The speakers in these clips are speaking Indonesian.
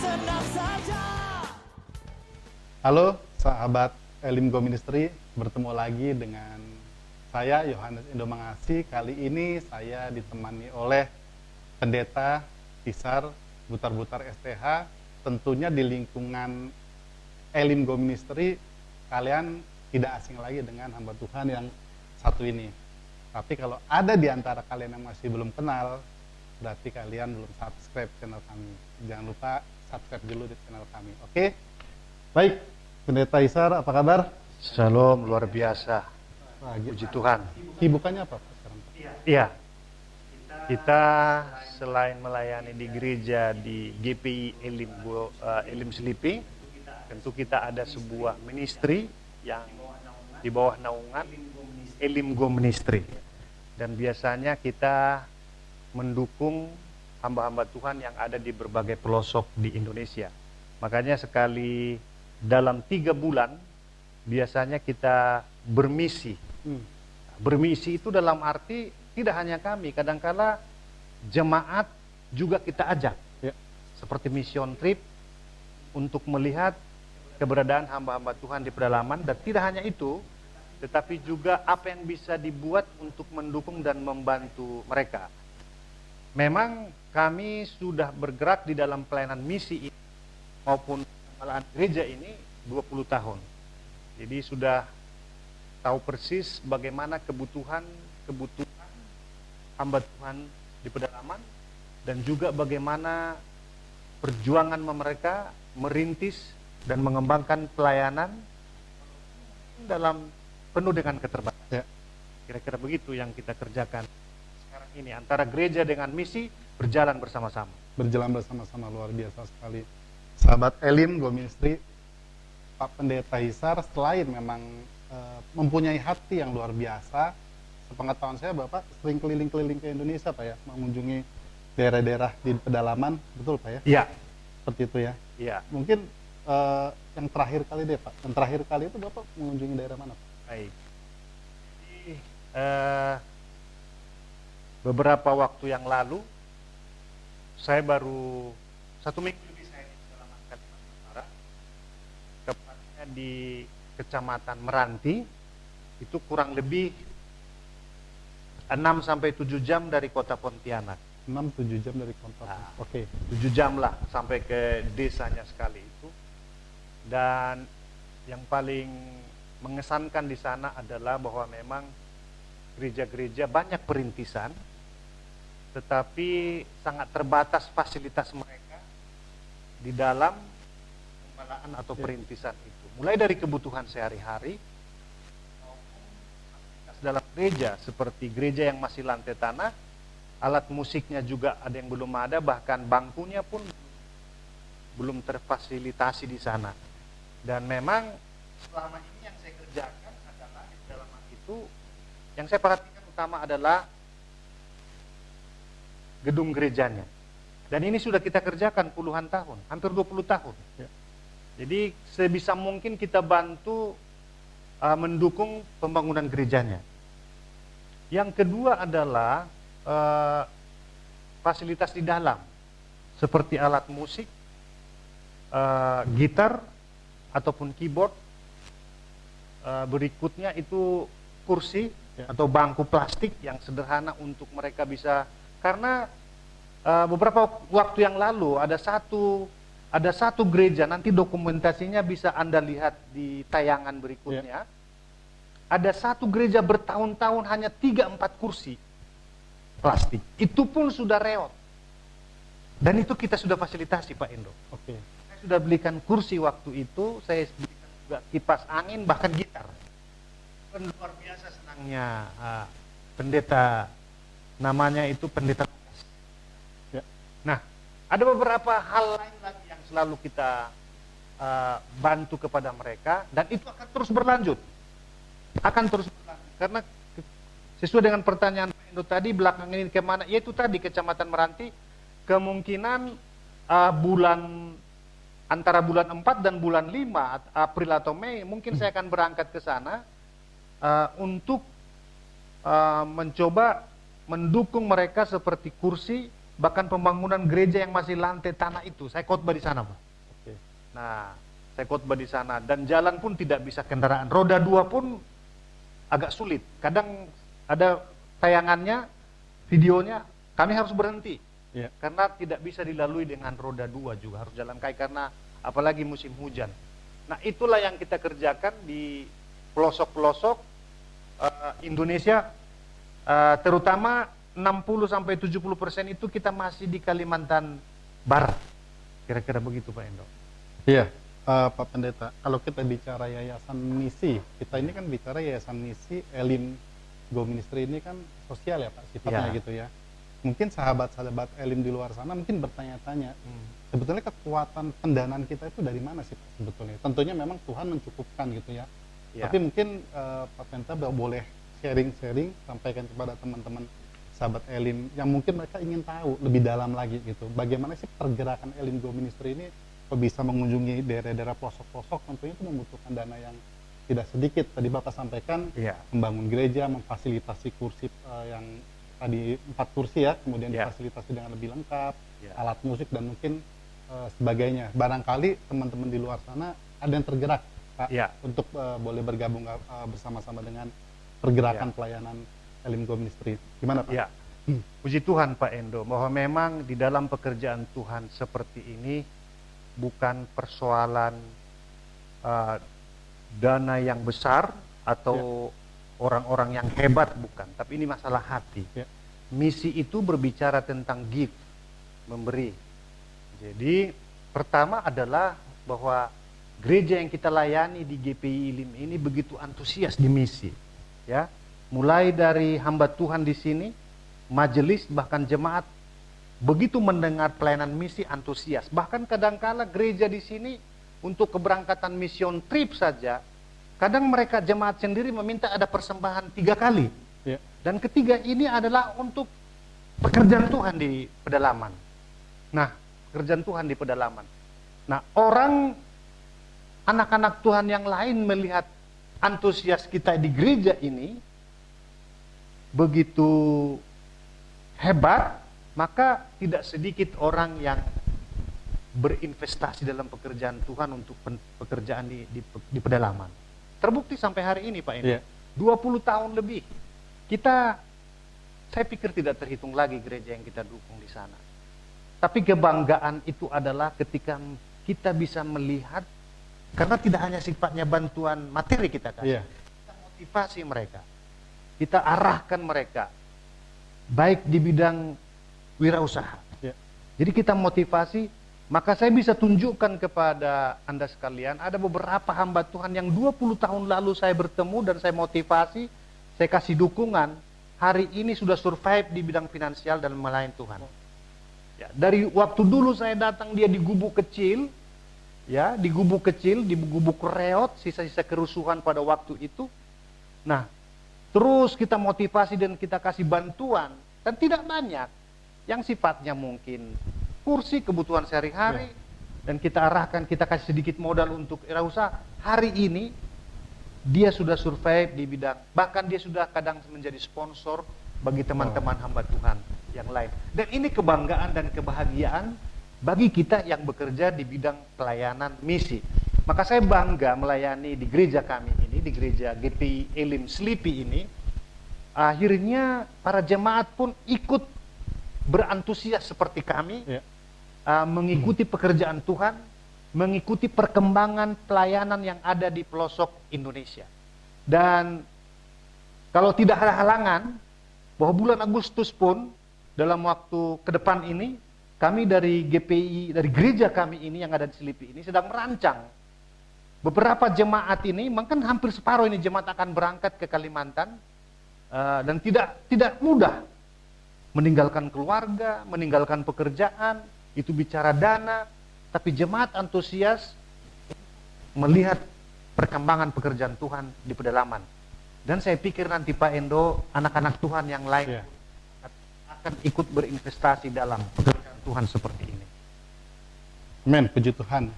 senang saja. Halo sahabat Elim Go Ministry, bertemu lagi dengan saya Yohanes Indo Mangasi. Kali ini saya ditemani oleh Pendeta Isar Butar-Butar STH. Tentunya di lingkungan Elim Go Ministry kalian tidak asing lagi dengan hamba Tuhan yang satu ini. Tapi kalau ada di antara kalian yang masih belum kenal, berarti kalian belum subscribe channel kami. Jangan lupa subscribe dulu di channel kami. Oke? Baik, Pendeta Isar, apa kabar? Shalom, luar biasa. Puji Tuhan. Sibukannya apa Pak, sekarang? Iya, kita selain melayani di gereja di GPI Elim Selipi, tentu kita ada sebuah ministry yang di bawah naungan Elim Go Ministry. Dan biasanya kita mendukung hamba-hamba Tuhan yang ada di berbagai pelosok di Indonesia. Makanya sekali dalam 3 bulan biasanya kita bermisi. Bermisi itu dalam arti tidak hanya kami, kadangkala jemaat juga kita ajak. Ya. Seperti mission trip untuk melihat keberadaan hamba-hamba Tuhan di pedalaman, dan tidak hanya itu, tetapi juga apa yang bisa dibuat untuk mendukung dan membantu mereka. Memang kami sudah bergerak di dalam pelayanan misi ini maupun pelayanan gereja ini 20 tahun. Jadi sudah tahu persis bagaimana kebutuhan hamba Tuhan di pedalaman, dan juga bagaimana perjuangan mereka merintis dan mengembangkan pelayanan dalam penuh dengan keterbatasan. Ya. Kira-kira begitu yang kita kerjakan sekarang ini, antara gereja dengan misi berjalan bersama-sama. Berjalan bersama-sama, luar biasa sekali. Sahabat Elim Go Ministry, Pak Pendeta Isar selain memang mempunyai hati yang luar biasa, sepengetahuan saya Bapak sering keliling-keliling ke Indonesia Pak ya, mengunjungi daerah-daerah di pedalaman, betul Pak ya? Iya. Seperti itu ya. Iya. Mungkin yang terakhir kali deh Pak, yang terakhir kali itu Bapak mengunjungi daerah mana Pak? Baik. Jadi, beberapa waktu yang lalu saya baru 1 minggu lebih saya di pedalaman Kalimantan Utara, tepatnya di Kecamatan Meranti. Itu kurang lebih 6-7 jam dari kota Pontianak. 6-7 jam dari kota. Nah, Oke. 7 jam lah sampai ke desanya sekali itu. Dan yang paling mengesankan di sana adalah bahwa memang gereja-gereja banyak perintisan, tetapi sangat terbatas fasilitas mereka di dalam pembelaan atau perintisan itu. Mulai dari kebutuhan sehari-hari maupun fasilitas dalam gereja, seperti gereja yang masih lantai tanah, alat musiknya juga ada yang belum ada, bahkan bangkunya pun belum terfasilitasi di sana. Dan memang selama ini yang saya kerjakan adalah di dalam itu, yang saya perhatikan utama adalah gedung gerejanya. Dan ini sudah kita kerjakan puluhan tahun, hampir 20 tahun. Ya. Jadi sebisa mungkin kita bantu mendukung pembangunan gerejanya. Yang kedua adalah fasilitas di dalam, seperti alat musik, gitar ataupun keyboard. Berikutnya itu kursi atau bangku plastik yang sederhana untuk mereka bisa, karena beberapa waktu yang lalu ada satu gereja, nanti dokumentasinya bisa Anda lihat di tayangan berikutnya. Ada satu gereja bertahun-tahun hanya 3-4 kursi plastik. Itu pun sudah reot. Dan itu kita sudah fasilitasi Pak Indo. Oke. Saya sudah belikan kursi waktu itu, saya belikan juga kipas angin, bahkan gitar. Dan luar biasa senangnya pendeta, namanya itu pendeta. Ya. Nah, ada beberapa hal lain lagi yang selalu kita bantu kepada mereka, dan itu akan terus berlanjut. Karena sesuai dengan pertanyaan Pak Indo tadi, belakangan ini kemana? Yaitu tadi Kecamatan Meranti, kemungkinan antara bulan 4 dan bulan 5, April atau Mei, mungkin saya akan berangkat ke sana untuk mencoba mendukung mereka seperti kursi bahkan pembangunan gereja yang masih lantai tanah itu, saya khotbah di sana, Pak. Oke. Nah, saya khotbah di sana dan jalan pun tidak bisa kendaraan. Roda 2 pun agak sulit. Kadang ada tayangannya, videonya, kami harus berhenti. Ya. Karena tidak bisa dilalui dengan roda 2 juga, harus jalan kaki karena apalagi musim hujan. Nah, itulah yang kita kerjakan di pelosok-pelosok Indonesia, terutama 60-70% itu kita masih di Kalimantan Barat. Kira-kira begitu, Pak Endo. Iya, Pak Pendeta, kalau kita bicara yayasan misi, kita ini kan bicara yayasan misi Elim Go Ministry ini kan sosial ya Pak, sifatnya Ya. gitu ya. Mungkin sahabat-sahabat Elim di luar sana mungkin bertanya-tanya, sebetulnya kekuatan pendanaan kita itu dari mana sih Pak sebetulnya? Tentunya memang Tuhan mencukupkan gitu ya. Ya. Tapi mungkin Pak Pendeta boleh sharing-sharing, sampaikan kepada teman-teman sahabat Elim yang mungkin mereka ingin tahu lebih dalam lagi gitu. Bagaimana sih pergerakan Elim Go Ministry ini kok bisa mengunjungi daerah-daerah pelosok-pelosok, tentunya itu membutuhkan dana yang tidak sedikit. Tadi Bapak sampaikan Ya. membangun gereja, memfasilitasi kursi yang tadi 4 kursi ya, kemudian Ya. difasilitasi dengan lebih lengkap, Ya. alat musik dan mungkin sebagainya. Barangkali teman-teman di luar sana ada yang tergerak Pak, Ya. untuk boleh bergabung bersama-sama dengan pergerakan Ya. pelayanan Elim Go Ministry. Gimana Pak? Ya, puji Tuhan Pak Endo, bahwa memang di dalam pekerjaan Tuhan seperti ini bukan persoalan dana yang besar atau orang-orang yang hebat, bukan. Tapi ini masalah hati. Ya. Misi itu berbicara tentang give, memberi. Jadi pertama adalah bahwa gereja yang kita layani di GPI Ilim ini begitu antusias di misi, ya. Mulai dari hamba Tuhan di sini, majelis bahkan jemaat begitu mendengar pelayanan misi antusias. Bahkan kadangkala gereja di sini untuk keberangkatan mission trip saja, kadang mereka jemaat sendiri meminta ada persembahan 3 kali. Ya. Dan ketiga ini adalah untuk pekerjaan Tuhan di pedalaman. Nah, pekerjaan Tuhan di pedalaman. Nah, anak-anak Tuhan yang lain melihat antusias kita di gereja ini begitu hebat, maka tidak sedikit orang yang berinvestasi dalam pekerjaan Tuhan untuk pekerjaan di pedalaman. Terbukti sampai hari ini Pak ini, Yeah. 20 tahun lebih. Saya pikir tidak terhitung lagi gereja yang kita dukung di sana. Tapi kebanggaan itu adalah ketika kita bisa melihat, karena tidak hanya sifatnya bantuan materi kita kasih, Yeah. kita motivasi mereka, kita arahkan mereka, baik di bidang wirausaha. Yeah. Jadi kita motivasi, maka saya bisa tunjukkan kepada Anda sekalian, ada beberapa hamba Tuhan yang 20 tahun lalu saya bertemu dan saya motivasi, saya kasih dukungan, hari ini sudah survive di bidang finansial dan melayani Tuhan. Ya, dari waktu dulu saya datang dia di gubuk kecil, ya, di gubuk kecil, di gubuk reot, sisa-sisa kerusuhan pada waktu itu. Nah, terus kita motivasi dan kita kasih bantuan, dan tidak banyak, yang sifatnya mungkin kursi, kebutuhan sehari-hari, dan kita arahkan, kita kasih sedikit modal untuk wirausaha. Hari ini, dia sudah survive di bidang, bahkan dia sudah kadang menjadi sponsor bagi teman-teman hamba Tuhan yang lain. Dan ini kebanggaan dan kebahagiaan bagi kita yang bekerja di bidang pelayanan misi. Maka saya bangga melayani di gereja kami ini, di gereja GPI Elim Slipi ini. Akhirnya para jemaat pun ikut berantusias seperti kami, mengikuti pekerjaan Tuhan, mengikuti perkembangan pelayanan yang ada di pelosok Indonesia. Dan kalau tidak ada halangan, bahwa bulan Agustus pun dalam waktu ke depan ini, kami dari GPI, dari gereja kami ini yang ada di Slipi ini sedang merancang beberapa jemaat ini, mungkin hampir separuh ini jemaat akan berangkat ke Kalimantan, dan tidak mudah meninggalkan keluarga, meninggalkan pekerjaan, itu bicara dana, tapi jemaat antusias melihat perkembangan pekerjaan Tuhan di pedalaman. Dan saya pikir nanti Pak Endo, anak-anak Tuhan yang lain akan ikut berinvestasi dalam pekerjaan Tuhan seperti ini. Amin, puji Tuhan.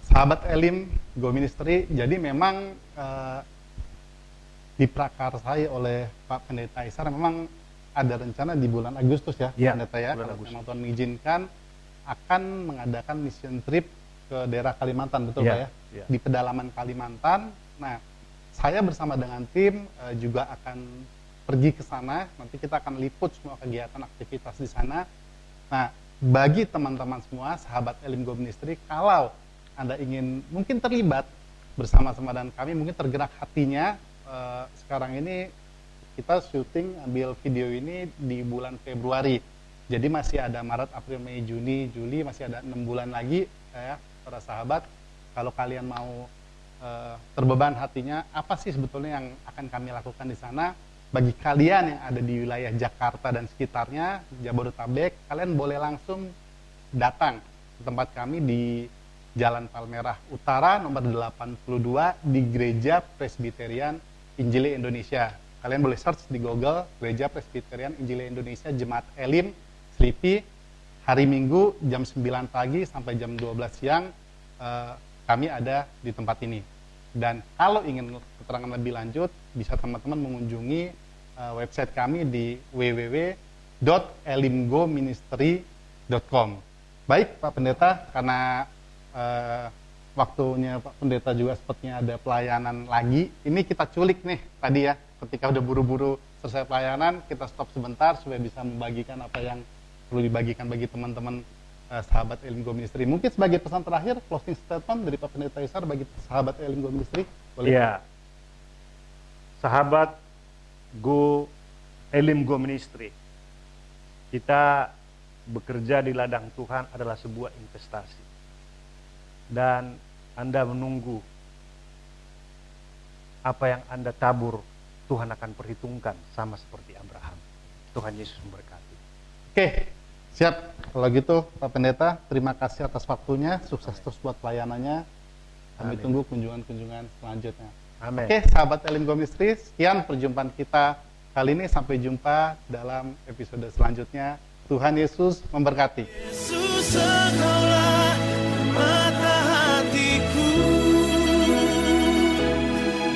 Sahabat Elim Go Ministry, jadi memang diprakarsai oleh Pak Pendeta Isar, memang ada rencana di bulan Agustus ya, Iya, Pendeta ya, bulan kalau Agustus. memang Tuhan mengizinkan akan mengadakan mission trip ke daerah Kalimantan, betul Iya, Pak ya? iya. Di pedalaman Kalimantan. Nah, saya bersama dengan tim juga akan pergi ke sana. Nanti kita akan liput semua kegiatan aktivitas di sana. Nah, bagi teman-teman semua, sahabat Elim Go Ministry, kalau Anda ingin mungkin terlibat bersama-sama dengan kami, mungkin tergerak hatinya, sekarang ini kita syuting ambil video ini di bulan Februari. Jadi masih ada Maret, April, Mei, Juni, Juli, masih ada 6 bulan lagi ya, para sahabat. Kalau kalian mau terbeban hatinya, apa sih sebetulnya yang akan kami lakukan di sana? Bagi kalian yang ada di wilayah Jakarta dan sekitarnya, Jabodetabek, kalian boleh langsung datang ke tempat kami di Jalan Palmerah Utara nomor 82 di Gereja Presbyterian Injili Indonesia. Kalian boleh search di Google Gereja Presbyterian Injili Indonesia Jemaat Elim Slipi. Hari Minggu jam 9 pagi sampai jam 12 siang kami ada di tempat ini. Dan kalau ingin keterangan lebih lanjut, bisa teman-teman mengunjungi website kami di www.elimgoministry.com. Baik Pak Pendeta, karena waktunya Pak Pendeta juga sepertinya ada pelayanan lagi. Ini kita culik nih tadi ya, ketika udah buru-buru selesai pelayanan, kita stop sebentar supaya bisa membagikan apa yang perlu dibagikan bagi teman-teman sahabat Elim Go Ministry. Mungkin sebagai pesan terakhir, closing statement dari Pak Pendeta Isar bagi sahabat Elim Go Ministry. Boleh? Iya. Sahabat Elim Go Ministry, kita bekerja di ladang Tuhan adalah sebuah investasi. Dan Anda menunggu apa yang Anda tabur, Tuhan akan perhitungkan sama seperti Abraham. Tuhan Yesus memberkati. Oke, siap. Kalau gitu Pak Pendeta, terima kasih atas waktunya, sukses terus buat pelayanannya. Kami tunggu kunjungan-kunjungan selanjutnya. Amin. Oke, sahabat Elim Go Ministry, sekian perjumpaan kita kali ini. Sampai jumpa dalam episode selanjutnya. Tuhan Yesus memberkati. Yesus, Engkaulah mata hatiku,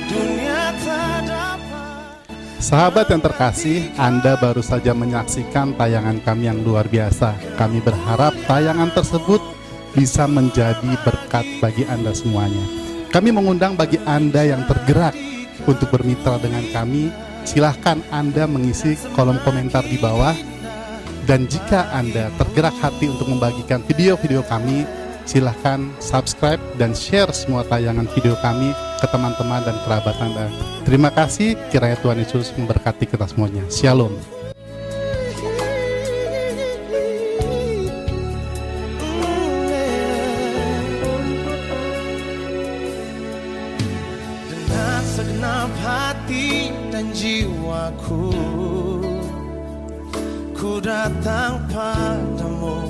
dunia tak dapat. Sahabat yang terkasih, Anda baru saja menyaksikan tayangan kami yang luar biasa. Kami berharap tayangan tersebut bisa menjadi berkat bagi Anda semuanya. Kami mengundang bagi Anda yang tergerak untuk bermitra dengan kami, silahkan Anda mengisi kolom komentar di bawah. Dan jika Anda tergerak hati untuk membagikan video-video kami, silahkan subscribe dan share semua tayangan video kami ke teman-teman dan kerabat Anda. Terima kasih, kiranya Tuhan Yesus memberkati kita semuanya. Shalom. Dengan segenap hati dan jiwaku, ku datang padamu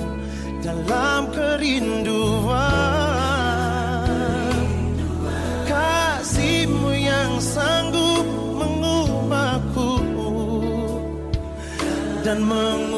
dalam kerinduan. Kasih-Mu yang sanggup mengubahku dan mengubahku